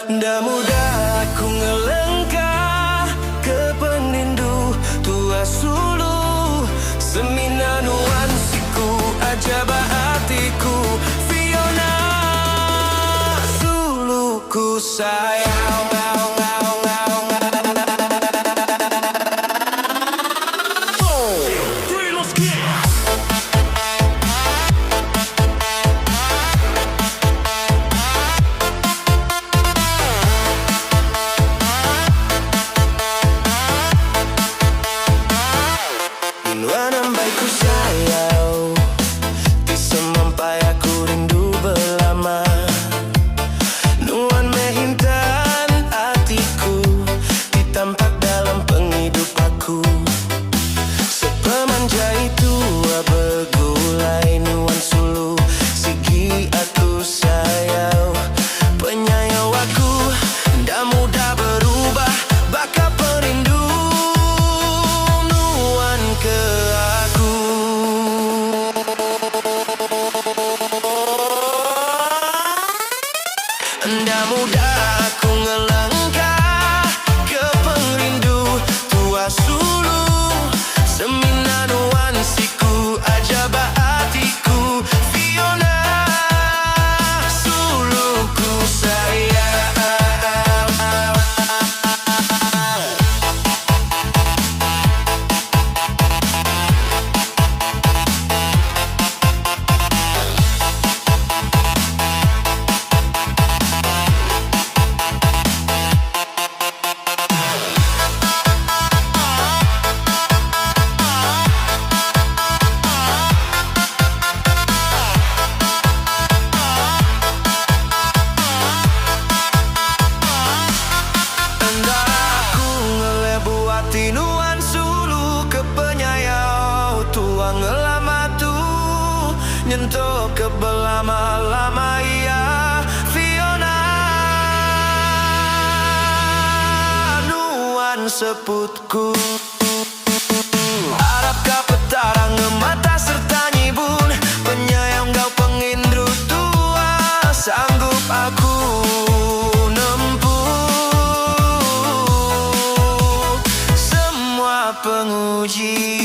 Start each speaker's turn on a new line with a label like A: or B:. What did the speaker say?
A: Ndak mudah aku ngelengkah ke penindu tua sulu, semina nuansiku ajaba hatiku, Fiona suluku sayang. Ku sayang, di semampai aku rindu belama. Nuan mehintan hatiku, ditampak dalam penghidup aku. Sepemanja itu begulai nuan sulu, sigi aku sayang. Penyayang aku, ndak mudah berubah, bakal perindu nuan ke ndak mudah aku ngelangkah ke perindu tua sulu, semina nuansiku ajaba hatiku, Fiona suluku sayang. Nuan sulu ke penyayau tua ngelama tu, nyentuh ke belama-lama ia, Fiona nuan seputku. Harap kau petarang mata serta nyibun, penyayang kau pengindru tua, sanggup aku penguji.